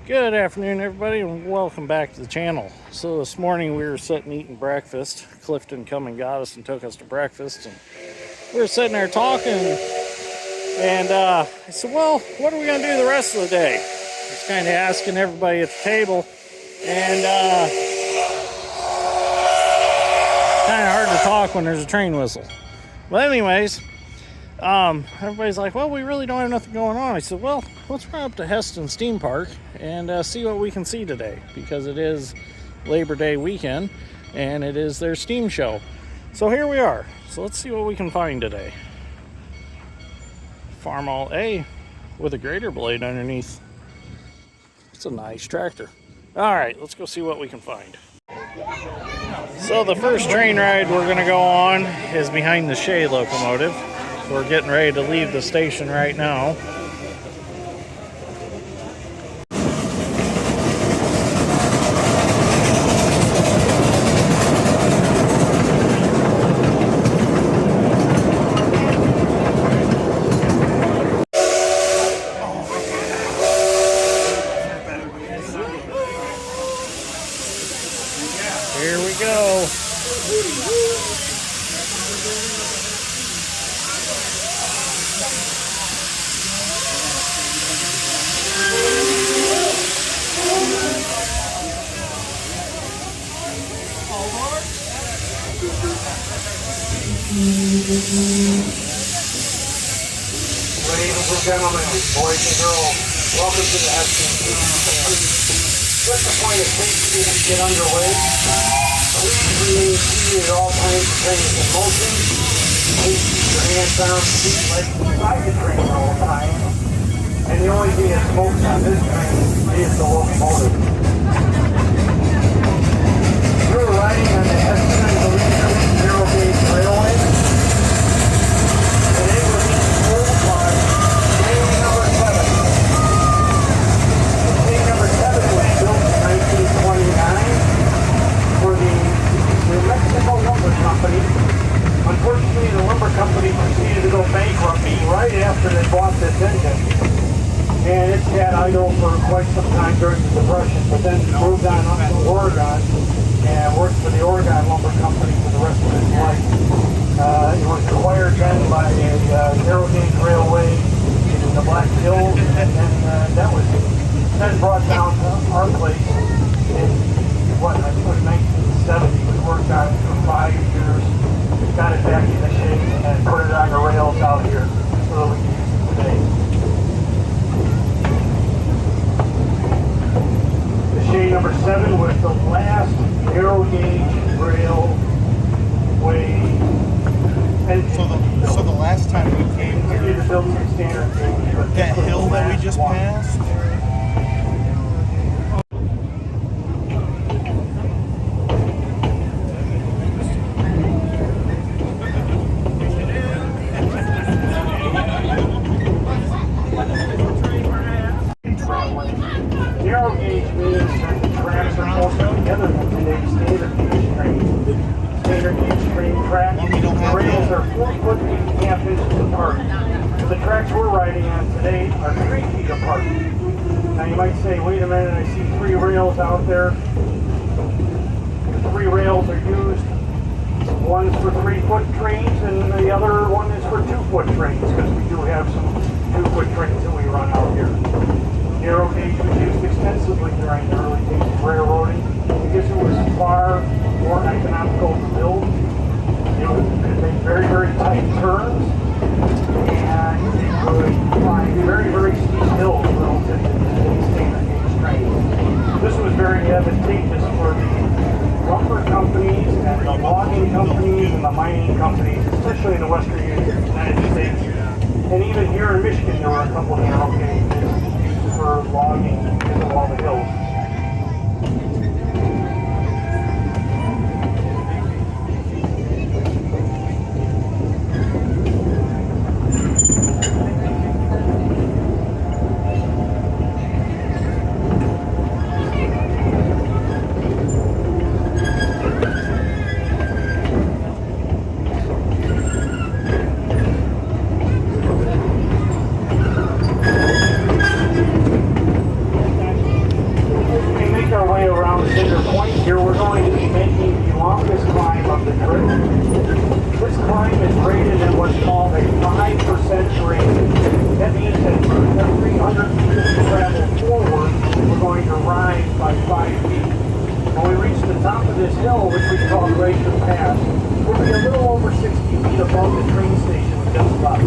Good afternoon, everybody, and welcome back to the channel. So this morning we were sitting eating breakfast. Clifton come and got us and took us to breakfast, and we were sitting there talking, and I said, well, what are we going to do the rest of the day? I was kind of asking everybody at the table, and kind of hard to talk when there's a train whistle. But anyways, everybody's like, well, we really don't have nothing going on. I said, well, let's run up to Hesston Steam Park and see what we can see today, because it is Labor Day weekend and it is their steam show. So here we are. So let's see what we can find today. Farmall A with a grader blade underneath. It's a nice tractor. All right, let's go see what we can find. So the first train ride we're going to go on is behind the Shay locomotive. We're getting ready to leave the station right now. Here we go. Ladies and gentlemen, boys and girls, welcome to the Hesston. Just a point of safety to get underway. Please remain seated at all times. The train is in motion. Please keep your hands, arms, feet legs beside the train at all times. And the only thing that smokes on this train is the locomotive. You're riding on the Hesston and Narrow Gauge Railway. Today we're being pulled by train number 7. Train number 7 was built in 1929 for the New Mexico Lumber Company. Unfortunately, the lumber company proceeded to go bankrupt right after they bought this engine. And it's had idle for quite some time during the Depression, but then moved on up to Oregon and worked for the Oregon Lumber Company for the rest of his life. It was acquired then by a narrow gauge railway in the Black Hills, and then that was then brought down to our place in, I think it was 1970. We worked on it for 5 years, got it back in the shape, and put it on the rails out here so that we can use it today. The Shay number 7 was the last narrow gauge railway. So the last time we came here, that hill that we just passed, narrow gauge means that the tracks are closer together than today's standard gauge train. Standard gauge train track, the rails are 4 foot 8.5 inches apart. The tracks we're riding on today are 3 feet apart. Now you might say, wait a minute, I see 3 rails out there. The 3 rails are used. One's for 3-foot trains and the other one is for 2-foot trains, because we do have some 2-foot trains that we run out here. Narrow gauge was used extensively during the early days of railroading because it was far more economical to build. It could make very, very tight turns, and it could climb very, very steep hills relative to today's standard gauge trains. This was very advantageous for the lumber companies and the logging companies and the mining companies, especially in the western United States. And even here in Michigan, there were a couple of narrow gauges for logging because of all the hills. 100 feet of travel forward, we're going to rise by 5 feet. When we reach the top of this hill, which we call Glacier Pass, we'll be a little over 60 feet above the train station we just left.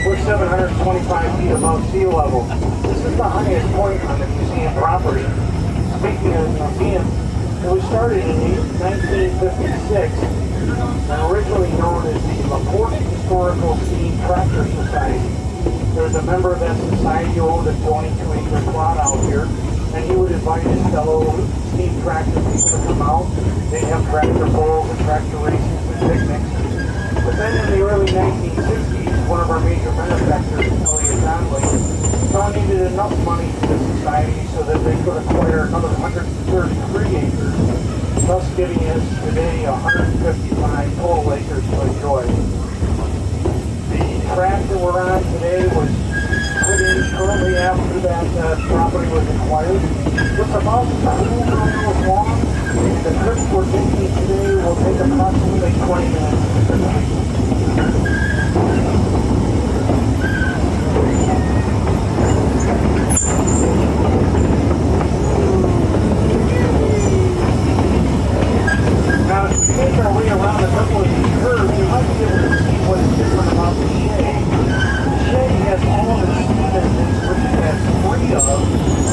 We're 725 feet above sea level. This is the highest point on the museum property. Speaking of the museum, it was started in 1956 and originally known as the LaPorte Historical Steam Tractor Society. There's a member of that society who owned a 22-acre plot out here, and he would invite his fellow steam tractor people to come out. They'd have tractor pulls and tractor races and picnics. But then in the early 1960s, one of our major benefactors, Elliot Donnelly, donated enough money to the society so that they could acquire another 133 acres, thus giving us today 155 total acres to enjoy. The track that we're on today was put in shortly after that property was acquired. It's about 2 miles long. The trip we're taking today will take approximately 20 minutes. Now, as we make our way around a couple of these curves, you might be able to see what is different about the Shay. The Shay has all of its steam engines, which it has 3 of,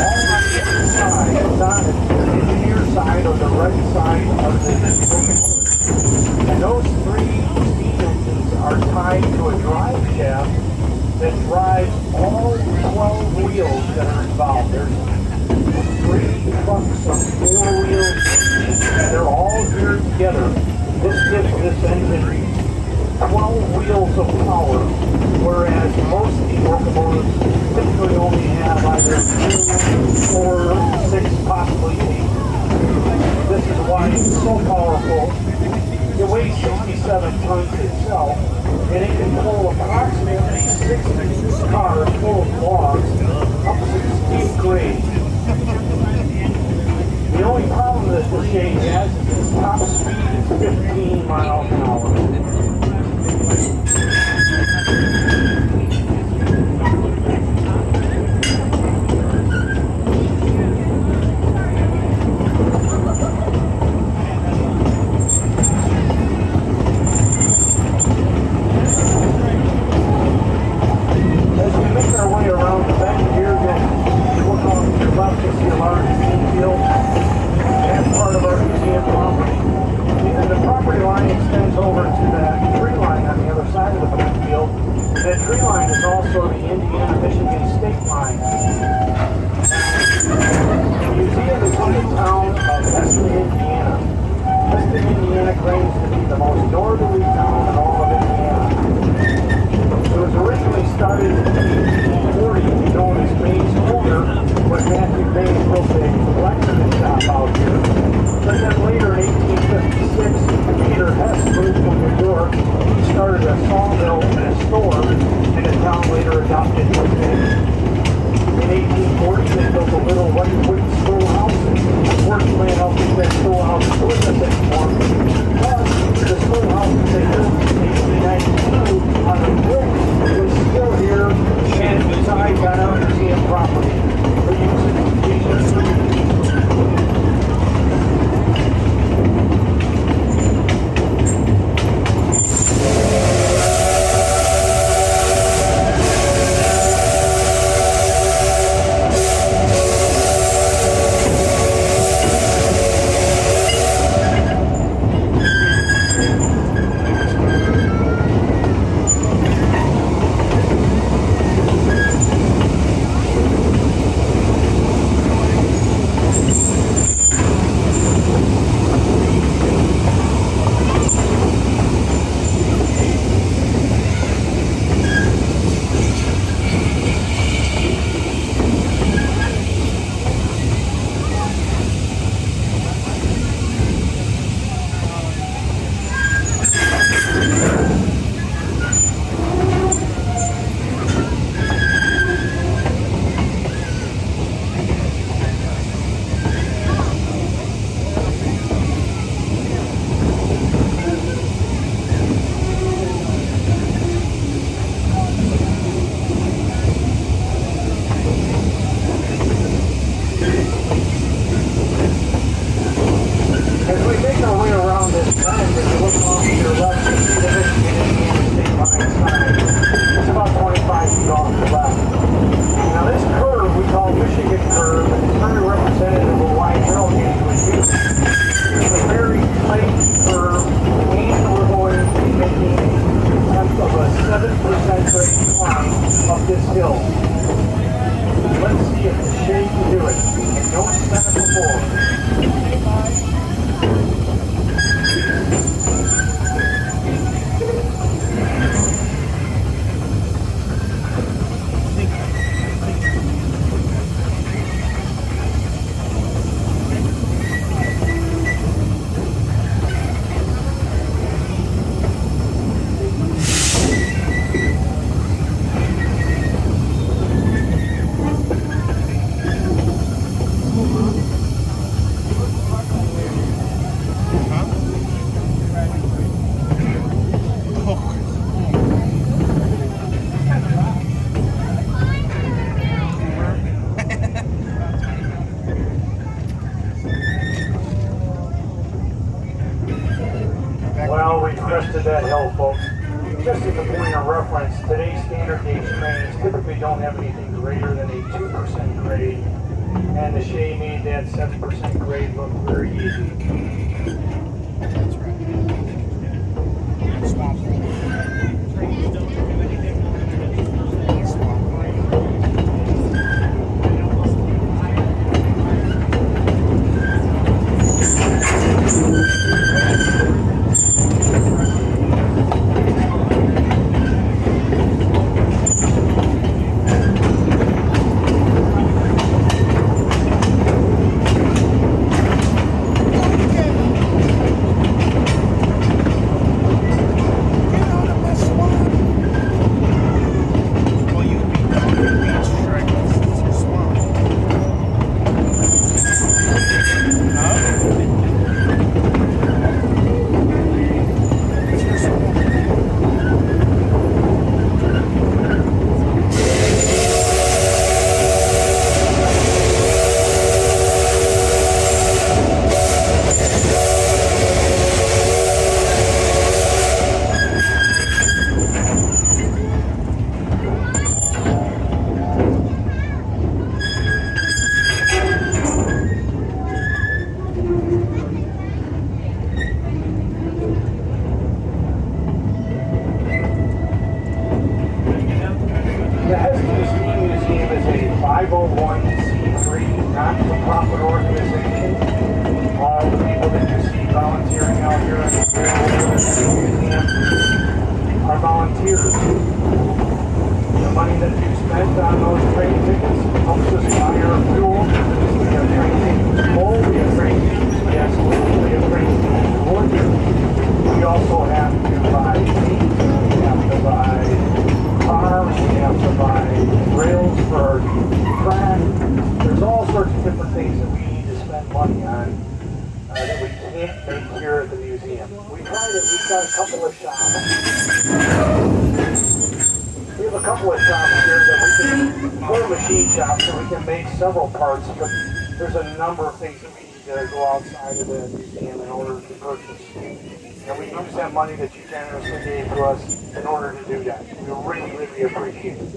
all on the inside. It's on the engineer side or the right side of the locomotive. And those 3 steam engines are tied to a drive shaft that drives all 12 wheels that are involved. There's 3 trucks of 4 wheels, and they're all geared together. This gives this engine 12 wheels of power, whereas most of the locomotives typically only have either 2 or 6, possibly 8. This is why it's so powerful. It weighs 67 tons itself, and it can pull approximately 60 cars full of logs up some steep grades. The only problem that the Shay has is its top speed is 15 miles an hour. Started in 1840, known as Bay's Corner, where Matthew Bay still that hill, folks. Just as a point of reference, today's standard gauge trains typically don't have anything greater than a 2% grade, and the Shay made that 7% grade look very easy. That's right. Swamp. Trains don't have anything more than swamp. The Hesston Steam Museum is a 501c3 not-for-profit organization. All the people that you see volunteering out here at the museum are volunteers. The money that you spent on those train tickets helps us buy our fuel. We have train tickets full, we have train tickets gasoline, we have train tickets wood. We also have to buy seats, we have to buy cars, we have to buy rails for our track. There's all sorts of different things that we need to spend money on that we can't make here at the museum. We've got a couple of shops. We have a couple of shops here that we can, full machine shops, and we can make several parts, but there's a number of things that we need to go outside of the museum in order to purchase. And we use that money that you generously gave to us in order to do that. We really, really appreciate it.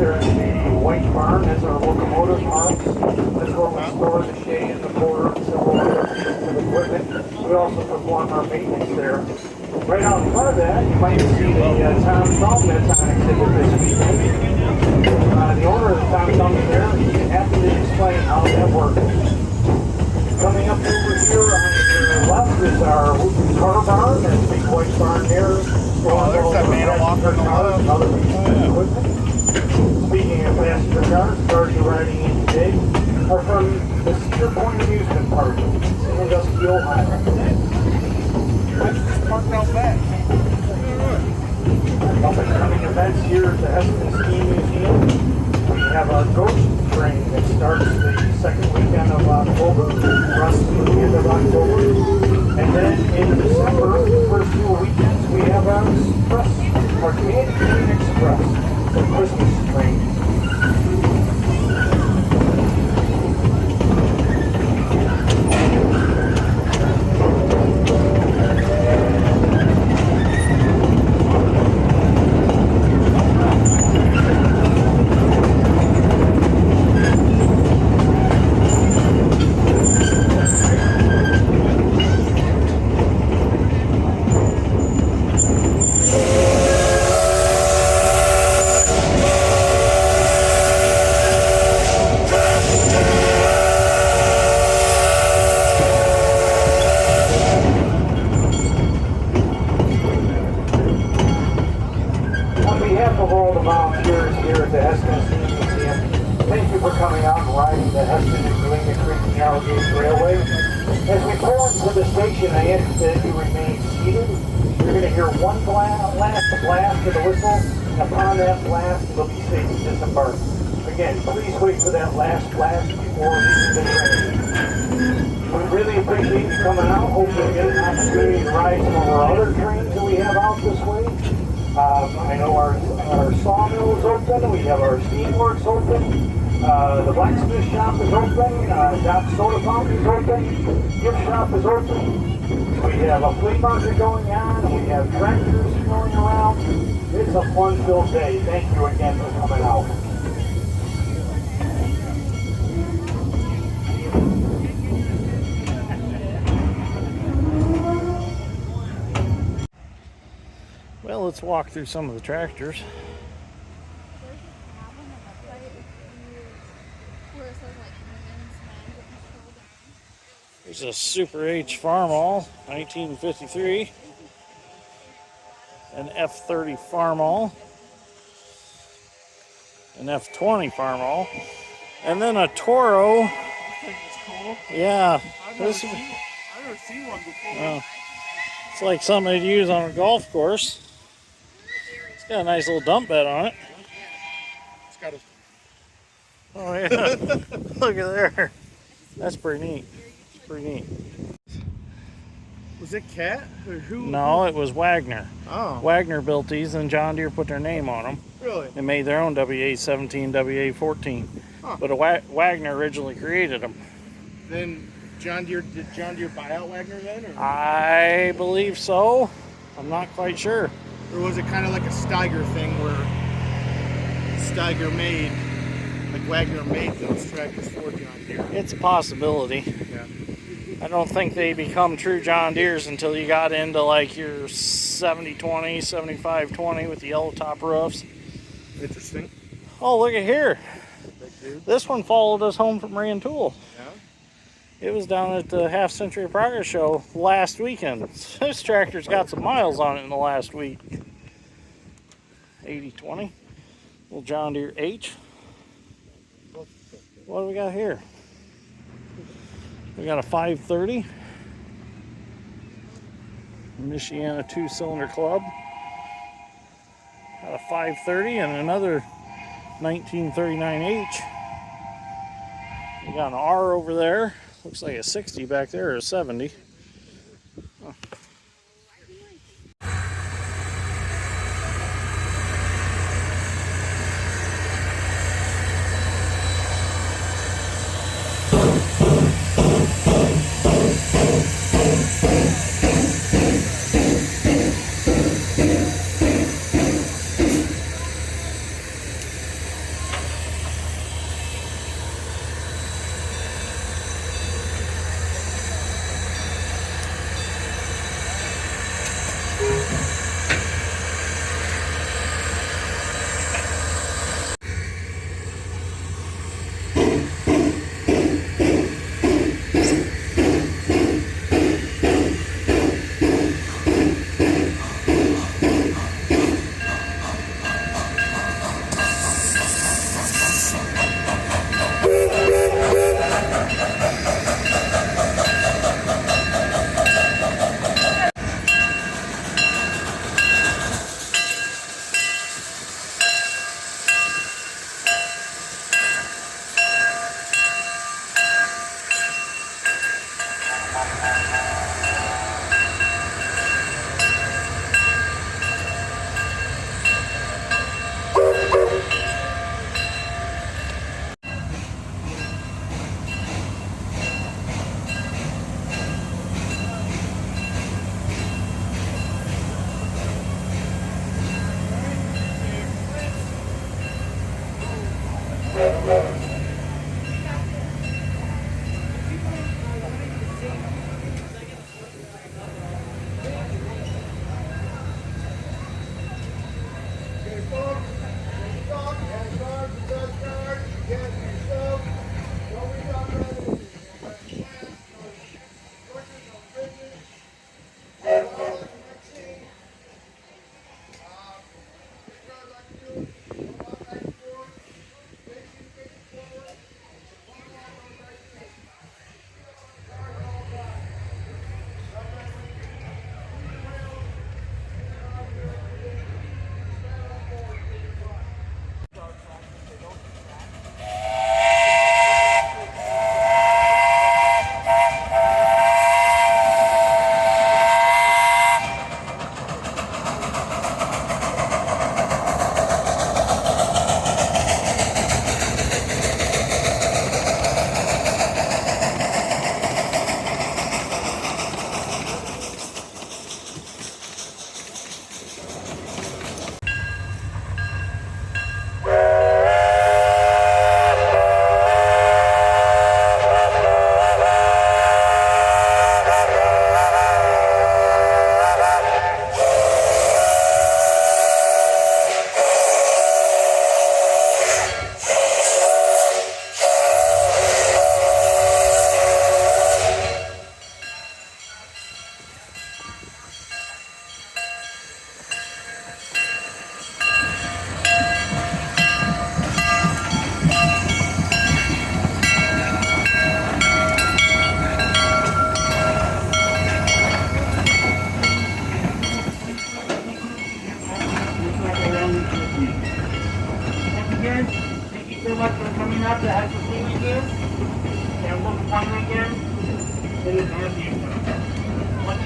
There's the white barn, that's our locomotive house. That's where we store the Shay and the LaPorte and several other pieces of equipment. We also perform our maintenance there. Right out in front of that, you might see the Tom Thumb that's on exhibit this weekend. The owner of the Tom Thumb there, he's happy to explain how that works. Coming up over here on your left is our car barn. There's a big white barn there. There's that man walking on the left. And other pieces of equipment. Speaking of passenger cars, cars you're riding in today are from the Cedar Point Amusement Park in Sandusky, Ohio. I just parked out back. Up and coming events here at the Hesston Steam Museum. We have our ghost train that starts the second weekend of October, runs through the end of October. And then in December, the first 2 weekends, we have our Express, our Candy Cane Express, the Christmas train. ask that you remain seated. You're going to hear one blast of the whistle, and upon that blast, you'll be safe to disembark. Again, please wait for that last blast before leaving the train. We really appreciate you coming out. Hopefully you get an opportunity to ride some of our other trains that we have out this way. I know our Sawmill is open. We have our steamworks open. The blacksmith shop is open. Doc's Soda Fountain is open. Gift shop is open. We have a flea market going on. We have tractors going around. It's a fun-filled day. Thank you again for coming out. Well, let's walk through some of the tractors. There's a Super H Farmall, 1953. An F30 Farmall. An F20 Farmall. And then a Toro. I think it's cool. Yeah. I've never seen one before. It's like something they'd use on a golf course. It's got a nice little dump bed on it. It's got a... Oh yeah. Look at there. That's pretty neat. It's pretty neat. Was it Cat? Or who? No, it was Wagner. Oh. Wagner built these and John Deere put their name on them. Really? They made their own WA17, WA14. Huh. But Wagner originally created them. Then did John Deere buy out Wagner then? Or? I believe so. I'm not quite sure. Or was it kind of like a Steiger thing where Steiger made, like Wagner made those tractors for John Deere? It's a possibility. Yeah. I don't think they become true John Deeres until you got into like your 70-20, 75-20 with the yellow top roofs. Interesting. Oh, look at here. Big dude. This one followed us home from Rantoul. Yeah. It was down at the Half Century Progress Show last weekend. This tractor's got some miles on it in the last week. 80-20. Little John Deere H. What do we got here? We got a 530. Michiana 2-cylinder club. Got a 530 and another 1939H. We got an R over there. Looks like a 60 back there, or a 70. Oh.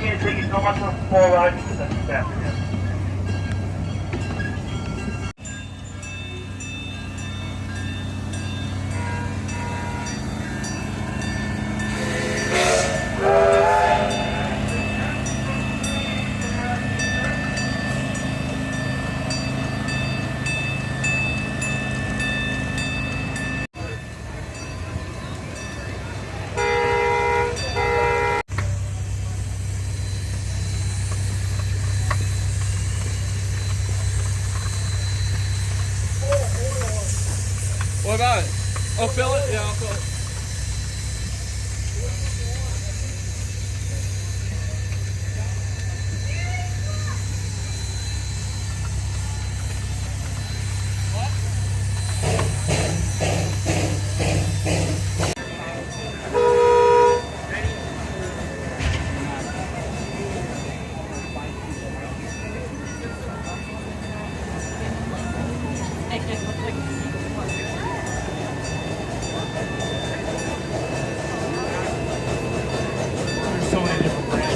can't take you so much of a full ride this afternoon. What about it? Oh, fill it? Yeah, I'll fill it. There's so many different brands.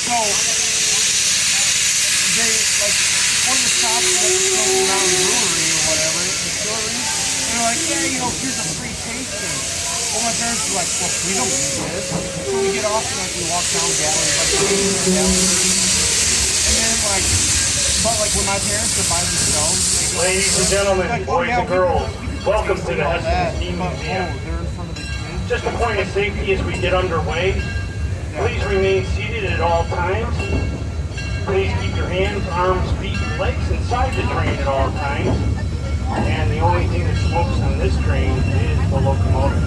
So they like one of the shops like Smoky Mountain Brewery or whatever, distillery, and they're like, yeah, you know, here's a free tasting. Well, my parents were like, well, we don't do this. So we get off and like we walk down galleries, and then like, but like when my parents are by themselves, they go, Ladies and gentlemen, like, boys yeah, and girls, welcome to the all Hesston that, Steam but, Museum. they're in front of the kids. Just a point of safety as we get underway. Please remain seated at all times. Please keep your hands, arms, feet, and legs inside the train at all times. And the only thing that smokes on this train is the locomotive.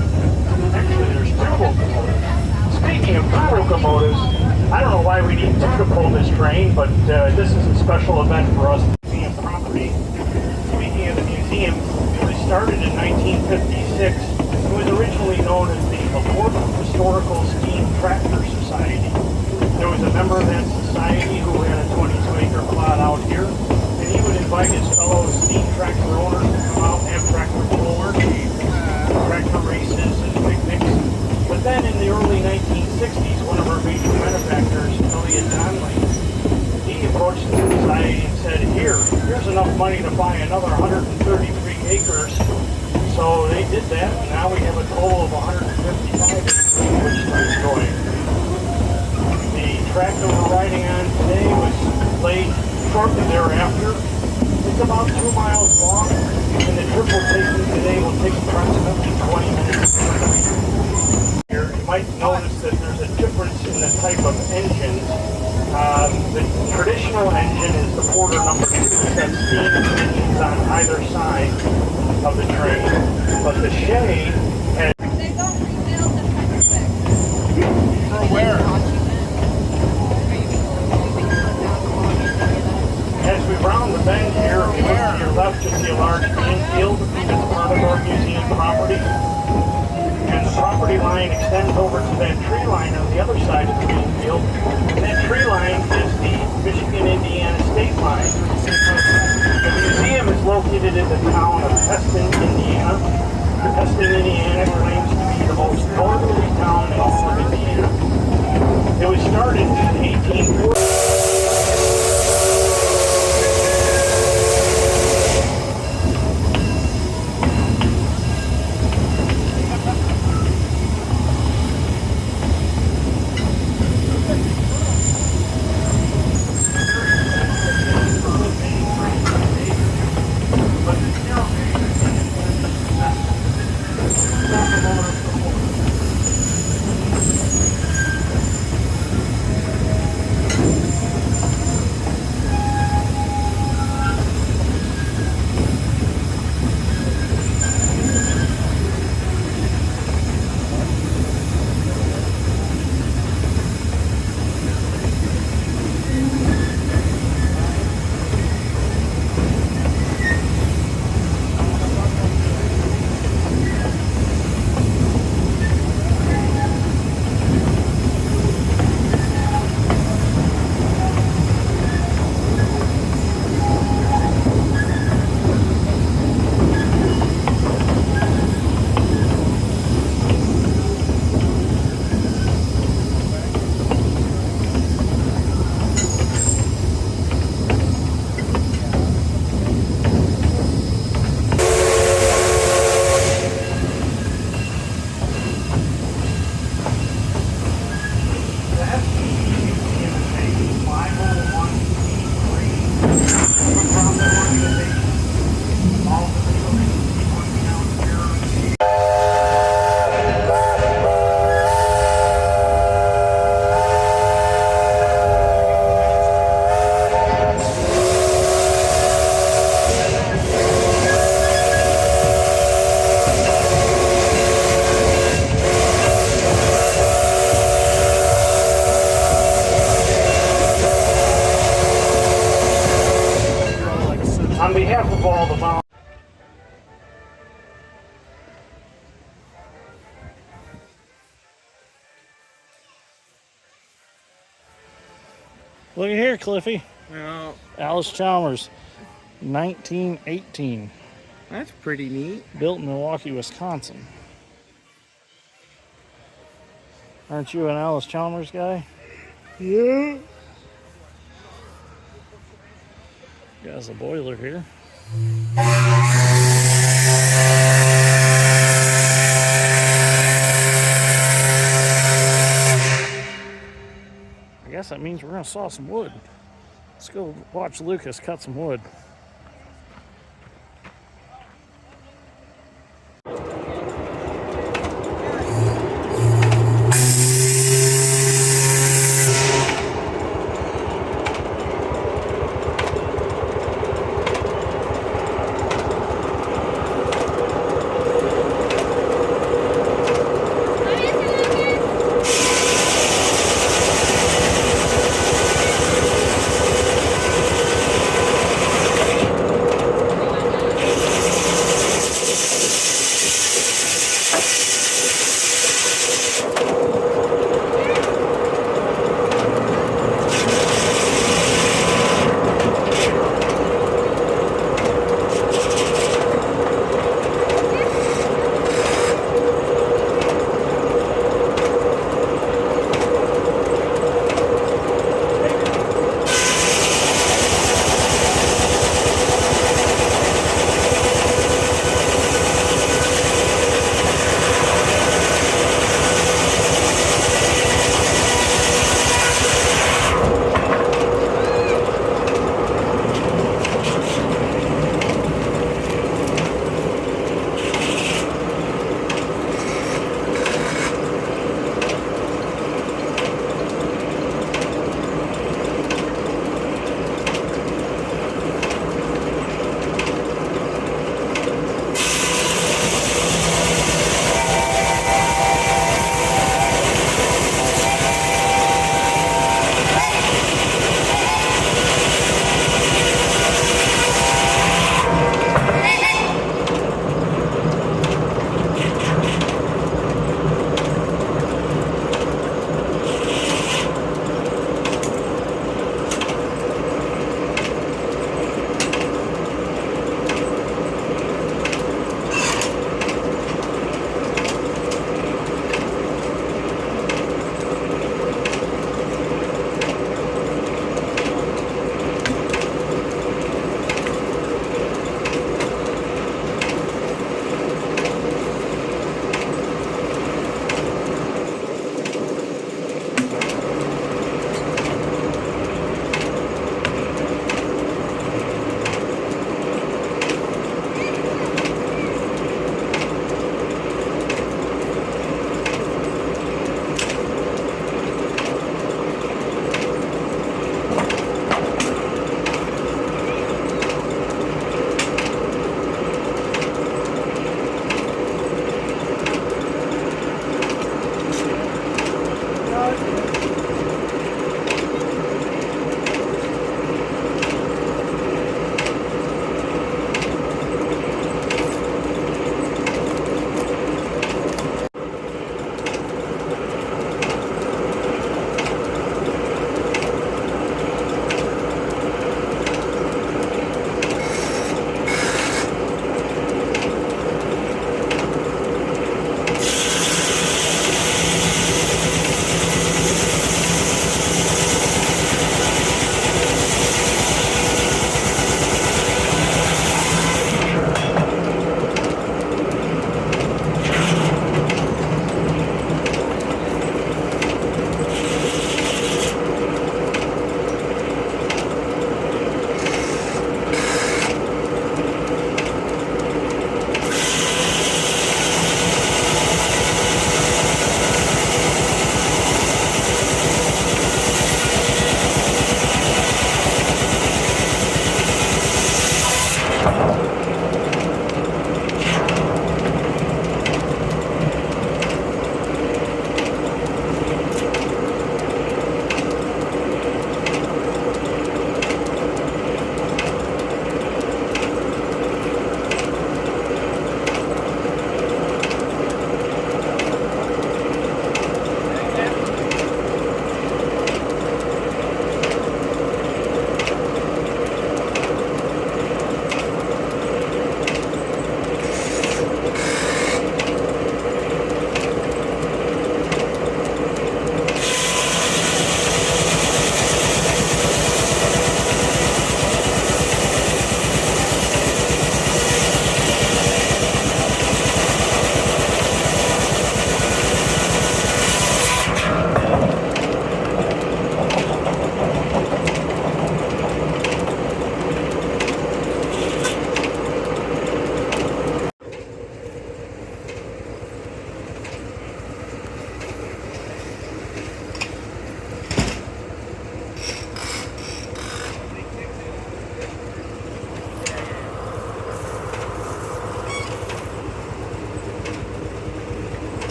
Actually, there's two locomotives. Speaking of two locomotives, I don't know why we need two to pull this train, but this is a special event for us. Museum property. Speaking of the museum, it was started in 1956. It was originally known as the LaPorte Historical Steam Tractor Society. There was a member of that society who had a 22-acre plot out here, and he would invite his fellow steam tractor owners to come out and have tractor tours, tractor races, and picnics. But then in the early 1960s, one of our major benefactors, Elliot Donnelly, he approached the society and said, here's enough money to buy another 133 acres. So they did that, and now we have a total of 155 acres in which to enjoy. The tractor we're riding on today was laid shortly thereafter. It's about 2 miles long, and the trip we're taking today will take approximately 20 minutes. Here, you might notice that there's a difference in the type of engine. The traditional engine is the Porter number 2 that steam engines on either side of the train, but the Shay has... They don't rebuild the Pennsylvania. For where? As we round the bend here, if you look to your left, you'll see a large green field. It's part of our museum property. And the property line extends over to that tree line on the other side of the green field. And that tree line is the Michigan-Indiana state line. The museum is located in the town of Hesston, Indiana. Hesston, Indiana claims to be the most northerly town in all of Indiana. It was started in 1840. behalf of all the volunteers. Look at here, Cliffy. Yeah, Alice Chalmers, 1918. that's pretty neat. Built in Milwaukee, Wisconsin. Aren't you an Alice Chalmers guy? Yeah. Got a boiler here. I guess that means we're gonna saw some wood. Let's go watch Lucas cut some wood.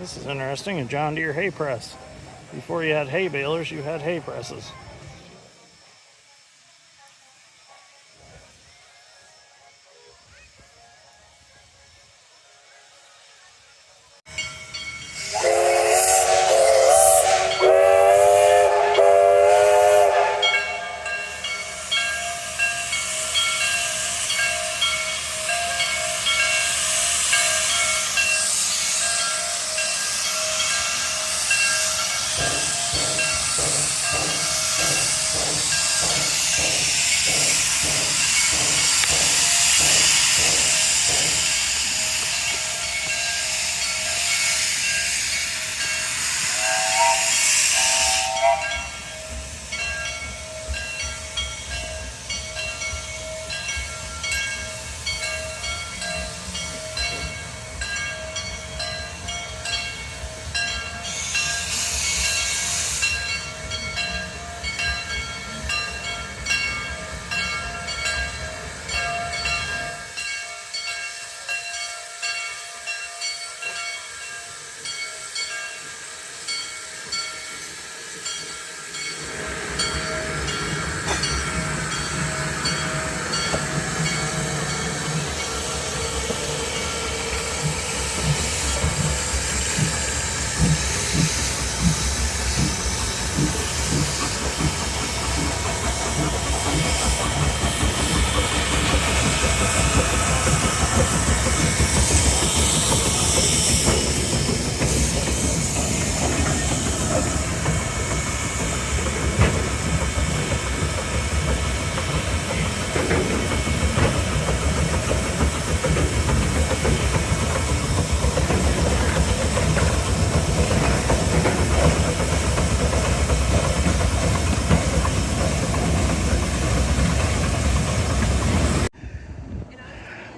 This is interesting, a John Deere hay press. Before you had hay balers, you had hay presses.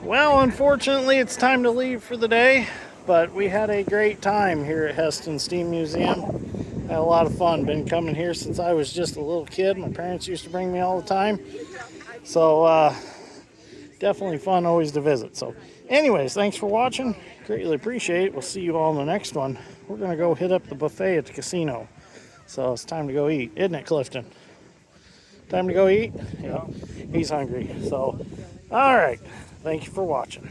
Well, unfortunately, it's time to leave for the day, but we had a great time here at Hesston Steam Museum. Had a lot of fun. Been coming here since I was just a little kid. My parents used to bring me all the time. So, definitely fun always to visit. So, anyways, thanks for watching. Greatly appreciate it. We'll see you all in the next one. We're going to go hit up the buffet at the casino. So, it's time to go eat, isn't it, Clifton? Time to go eat? Yeah. He's hungry. So, all right. Thank you for watching.